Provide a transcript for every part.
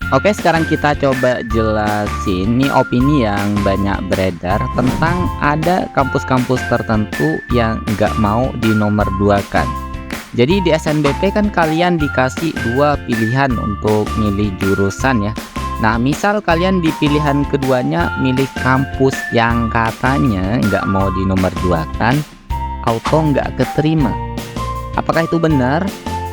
Oke, sekarang kita coba jelasin nih opini yang banyak beredar tentang ada kampus-kampus tertentu yang nggak mau dinomor duakan. Jadi di SNBP kan kalian dikasih dua pilihan untuk milih jurusan ya. Nah, misal kalian di pilihan keduanya milih kampus yang katanya nggak mau dinomor duakan, auto nggak keterima. Apakah itu benar?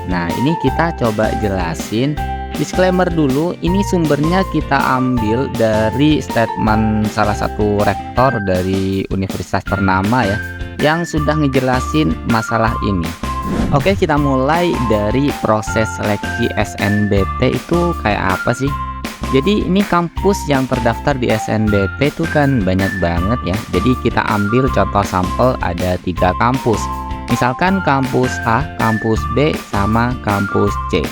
Nah, ini kita coba jelasin. Disclaimer dulu, ini sumbernya kita ambil dari statement salah satu rektor dari universitas ternama ya, yang sudah ngejelasin masalah ini. Oke, kita mulai dari proses seleksi SNBP itu kayak apa sih? Jadi ini kampus yang terdaftar di SNBP itu kan banyak banget ya. Jadi kita ambil contoh sampel ada 3 kampus. Misalkan kampus A, kampus B, sama kampus C.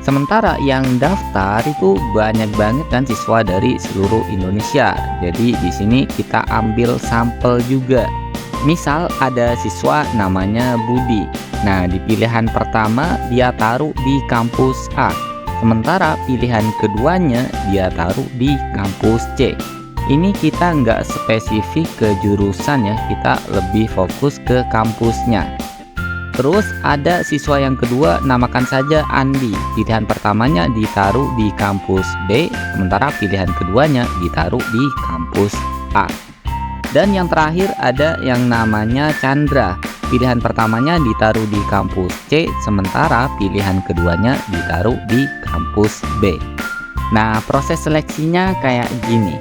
Sementara yang daftar itu banyak banget kan siswa dari seluruh Indonesia. Jadi di sini kita ambil sampel juga. Misal ada siswa namanya Budi. Nah, di pilihan pertama dia taruh di kampus A. Sementara pilihan keduanya dia taruh di kampus C. Ini kita nggak spesifik ke jurusan ya, kita lebih fokus ke kampusnya. Terus ada siswa yang kedua, namakan saja Andi. Pilihan pertamanya ditaruh di kampus B, sementara pilihan keduanya ditaruh di kampus A. Dan yang terakhir ada yang namanya Chandra. Pilihan pertamanya ditaruh di kampus C, sementara pilihan keduanya ditaruh di kampus B. Nah, proses seleksinya kayak gini.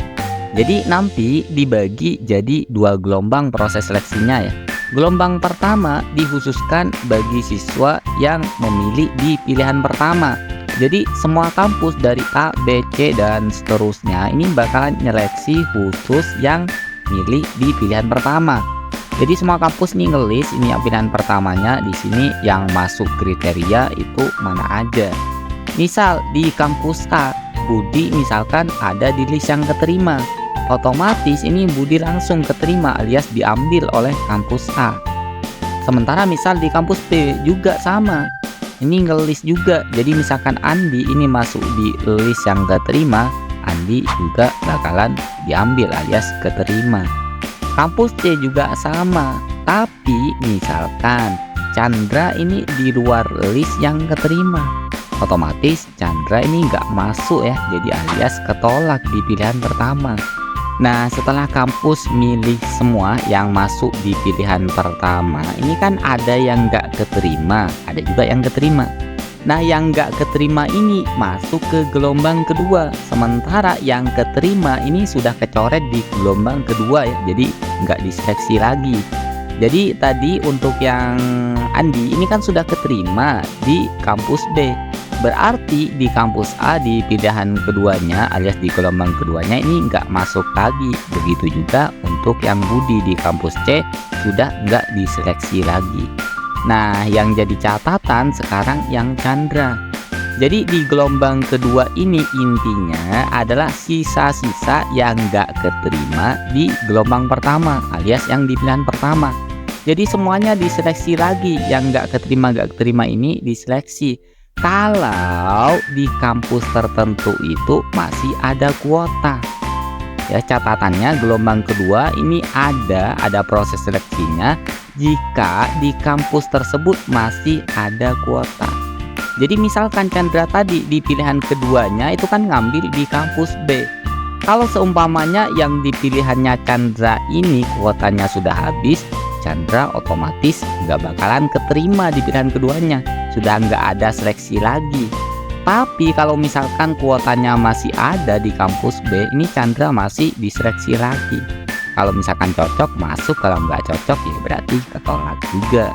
Jadi nanti dibagi jadi 2 gelombang proses seleksinya ya. Gelombang pertama dikhususkan bagi siswa yang memilih di pilihan pertama. Jadi semua kampus dari A, B, C, dan seterusnya ini bakalan nyeleksi khusus yang milih di pilihan pertama. Jadi semua kampus nih ngelis ini yang pilihan pertamanya, di sini yang masuk kriteria itu mana aja. Misal di kampus A, Budi misalkan ada di list yang keterima. Otomatis ini Budi langsung keterima alias diambil oleh kampus A. Sementara misal di kampus B juga sama, ini ngelis juga. Jadi misalkan Andi ini masuk di list yang keterima, Andi juga bakalan diambil alias keterima. Kampus C juga sama, tapi misalkan Chandra ini di luar list yang keterima, otomatis Chandra ini nggak masuk ya, jadi alias ketolak di pilihan pertama. Nah, setelah kampus milih semua yang masuk di pilihan pertama, ini kan ada yang nggak keterima, ada juga yang keterima. Nah, yang nggak keterima ini masuk ke gelombang kedua, sementara yang keterima ini sudah kecoret di gelombang kedua ya, jadi nggak diseleksi lagi. Jadi tadi untuk yang Andi ini kan sudah keterima di kampus B. Berarti di kampus A di pilihan keduanya alias di gelombang keduanya ini nggak masuk lagi. Begitu juga untuk yang Budi di kampus C sudah nggak diseleksi lagi. Nah, yang jadi catatan sekarang yang Chandra. Jadi di gelombang kedua ini intinya adalah sisa-sisa yang nggak keterima di gelombang pertama alias yang di pilihan pertama. Jadi semuanya diseleksi lagi, yang nggak keterima ini diseleksi. Kalau di kampus tertentu itu masih ada kuota. Ya, catatannya gelombang kedua ini ada proses seleksinya jika di kampus tersebut masih ada kuota. Jadi misalkan Chandra tadi di pilihan keduanya itu kan ngambil di kampus B. Kalau seumpamanya yang di pilihannya Chandra ini kuotanya sudah habis, Chandra otomatis nggak bakalan keterima di pilihan keduanya, sudah nggak ada seleksi lagi. Tapi kalau misalkan kuotanya masih ada di kampus B, ini Chandra masih diseleksi lagi. Kalau misalkan cocok masuk, kalau nggak cocok ya berarti ketolak juga.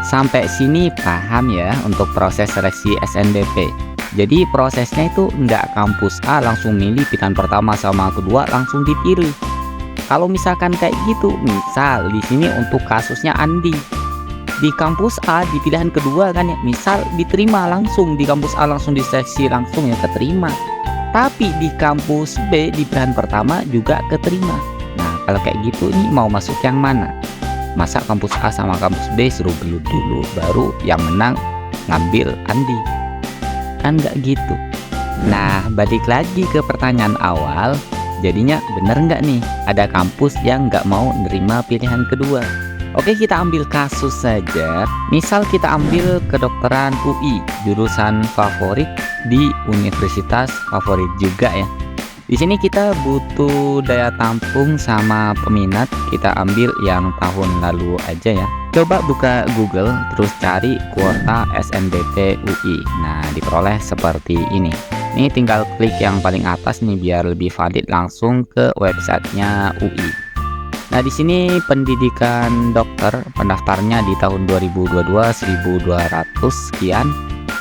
Sampai sini paham ya untuk proses seleksi SNBP. Jadi prosesnya itu nggak kampus A langsung milih pilihan pertama sama kedua langsung dipilih. Kalau misalkan kayak gitu, misal di sini untuk kasusnya Andi di kampus A di pilihan kedua kan ya, misal diterima langsung di kampus A langsung diseleksi langsung ya keterima. Tapi di kampus B di pilihan pertama juga keterima. Nah, kalau kayak gitu ini mau masuk yang mana? Masa kampus A sama kampus B suruh gelut dulu baru yang menang ngambil Andi? Kan nggak gitu. Nah, balik lagi ke pertanyaan awal, jadinya bener nggak nih ada kampus yang nggak mau nerima pilihan kedua? Oke, kita ambil kasus saja. Misal kita ambil kedokteran UI, jurusan favorit di universitas favorit juga ya. Di sini kita butuh daya tampung sama peminat. Kita ambil yang tahun lalu aja ya. Coba buka Google, terus cari kuota SNBT UI. Nah, diperoleh seperti ini. Ini tinggal klik yang paling atas nih biar lebih valid, langsung ke websitenya UI. Nah, di sini pendidikan dokter pendaftarnya di tahun 2022 1200 sekian.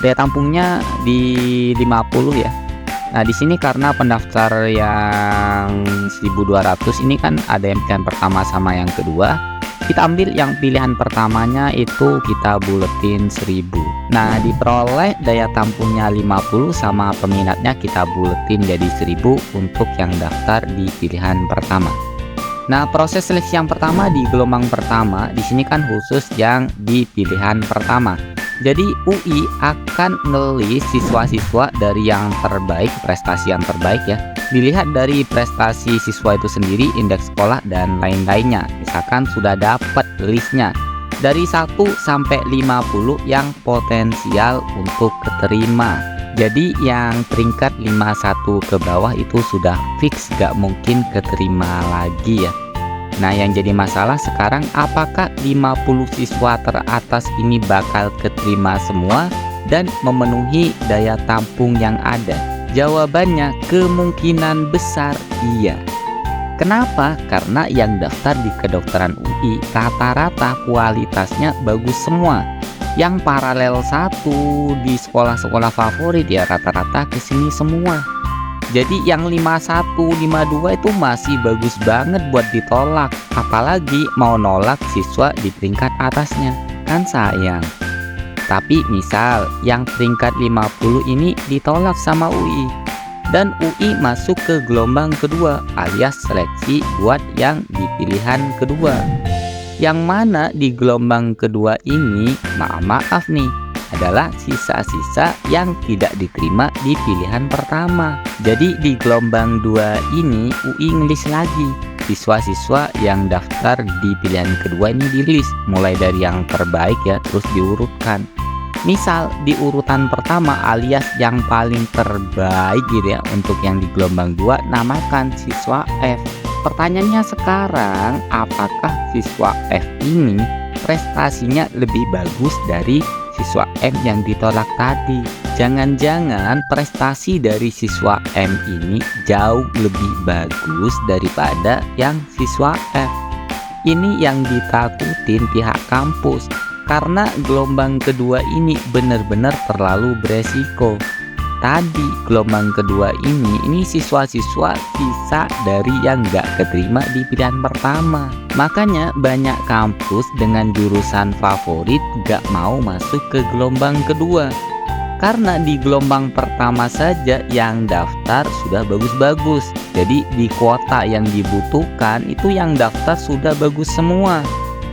Daya tampungnya di 50 ya. Nah, di sini karena pendaftar yang 1200 ini kan ada yang pilihan pertama sama yang kedua. Kita ambil yang pilihan pertamanya itu kita buletin 1000. Nah, diperoleh daya tampungnya 50 sama peminatnya kita buletin jadi 1000 untuk yang daftar di pilihan pertama. Nah, proses seleksi yang pertama di gelombang pertama di sini kan khusus yang di pilihan pertama. Jadi UI akan ngelis siswa-siswa dari yang terbaik, prestasi yang terbaik ya. Dilihat dari prestasi siswa itu sendiri, indeks sekolah dan lain-lainnya. Misalkan sudah dapat listnya dari 1 sampai 50 yang potensial untuk keterima. Jadi yang peringkat 51 ke bawah itu sudah fix gak mungkin keterima lagi ya. Nah, yang jadi masalah sekarang apakah 50 siswa teratas ini bakal keterima semua dan memenuhi daya tampung yang ada? Jawabannya kemungkinan besar iya. Kenapa? Karena yang daftar di kedokteran UI rata-rata kualitasnya bagus semua. Yang paralel 1 di sekolah-sekolah favorit ya rata-rata kesini semua. Jadi yang 51, 52 itu masih bagus banget buat ditolak. Apalagi mau nolak siswa di peringkat atasnya. Kan sayang. Tapi misal yang peringkat 50 ini ditolak sama UI. Dan UI masuk ke gelombang kedua alias seleksi buat yang di pilihan kedua. Yang mana di gelombang kedua ini, maaf nih, adalah sisa-sisa yang tidak diterima di pilihan pertama. Jadi di gelombang 2 ini UI ngelis lagi siswa-siswa yang daftar di pilihan kedua ini dirilis mulai dari yang terbaik ya, terus diurutkan. Misal di urutan pertama alias yang paling terbaik gitu ya untuk yang di gelombang 2 namakan siswa F. Pertanyaannya sekarang, apakah siswa F ini prestasinya lebih bagus dari siswa M yang ditolak tadi? Jangan-jangan prestasi dari siswa M ini jauh lebih bagus daripada yang siswa F. Ini yang ditakutin pihak kampus, karena gelombang kedua ini benar-benar terlalu beresiko. Tadi gelombang kedua ini siswa-siswa sisa dari yang gak keterima di pilihan pertama. Makanya banyak kampus dengan jurusan favorit gak mau masuk ke gelombang kedua. Karena di gelombang pertama saja yang daftar sudah bagus-bagus. Jadi di kuota yang dibutuhkan itu yang daftar sudah bagus semua.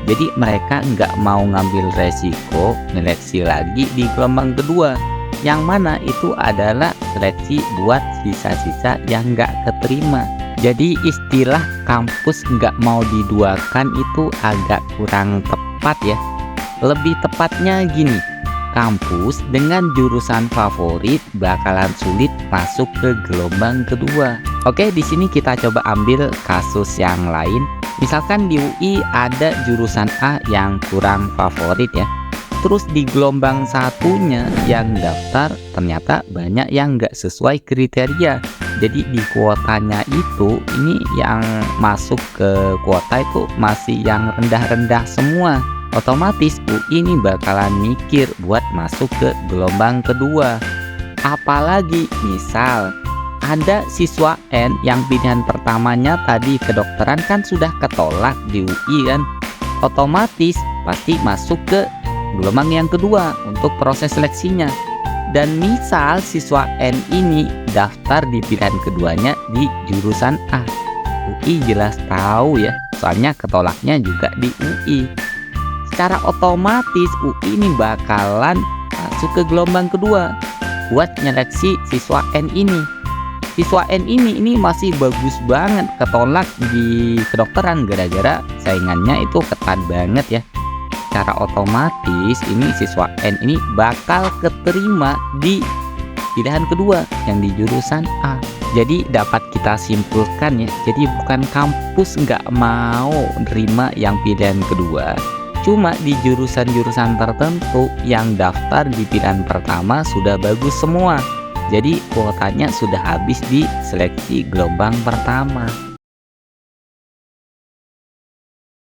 Jadi mereka nggak mau ngambil resiko seleksi lagi di gelombang kedua, yang mana itu adalah seleksi buat sisa-sisa yang nggak keterima. Jadi istilah kampus nggak mau diduakan itu agak kurang tepat ya. Lebih tepatnya gini, kampus dengan jurusan favorit bakalan sulit masuk ke gelombang kedua. Oke, di sini kita coba ambil kasus yang lain. Misalkan di UI ada jurusan A yang kurang favorit ya. Terus di gelombang satunya yang daftar ternyata banyak yang nggak sesuai kriteria. Jadi di kuotanya itu ini yang masuk ke kuota itu masih yang rendah-rendah semua. Otomatis UI ini bakalan mikir buat masuk ke gelombang kedua. Apalagi misal ada siswa N yang pilihan pertamanya tadi kedokteran kan sudah ketolak di UI kan, otomatis pasti masuk ke gelombang yang kedua untuk proses seleksinya. Dan misal siswa N ini daftar di pilihan keduanya di jurusan A, UI jelas tahu ya, soalnya ketolaknya juga di UI. Secara otomatis UI ini bakalan masuk ke gelombang kedua. buat nyeleksi siswa N ini. Siswa N ini masih bagus banget ketolak di kedokteran gara-gara saingannya itu ketat banget ya. Secara otomatis ini siswa N ini bakal keterima di pilihan kedua yang di jurusan A. Jadi dapat kita simpulkan ya, jadi bukan kampus nggak mau nerima yang pilihan kedua, cuma di jurusan-jurusan tertentu yang daftar di pilihan pertama sudah bagus semua. Jadi kuotanya sudah habis di seleksi gelombang pertama.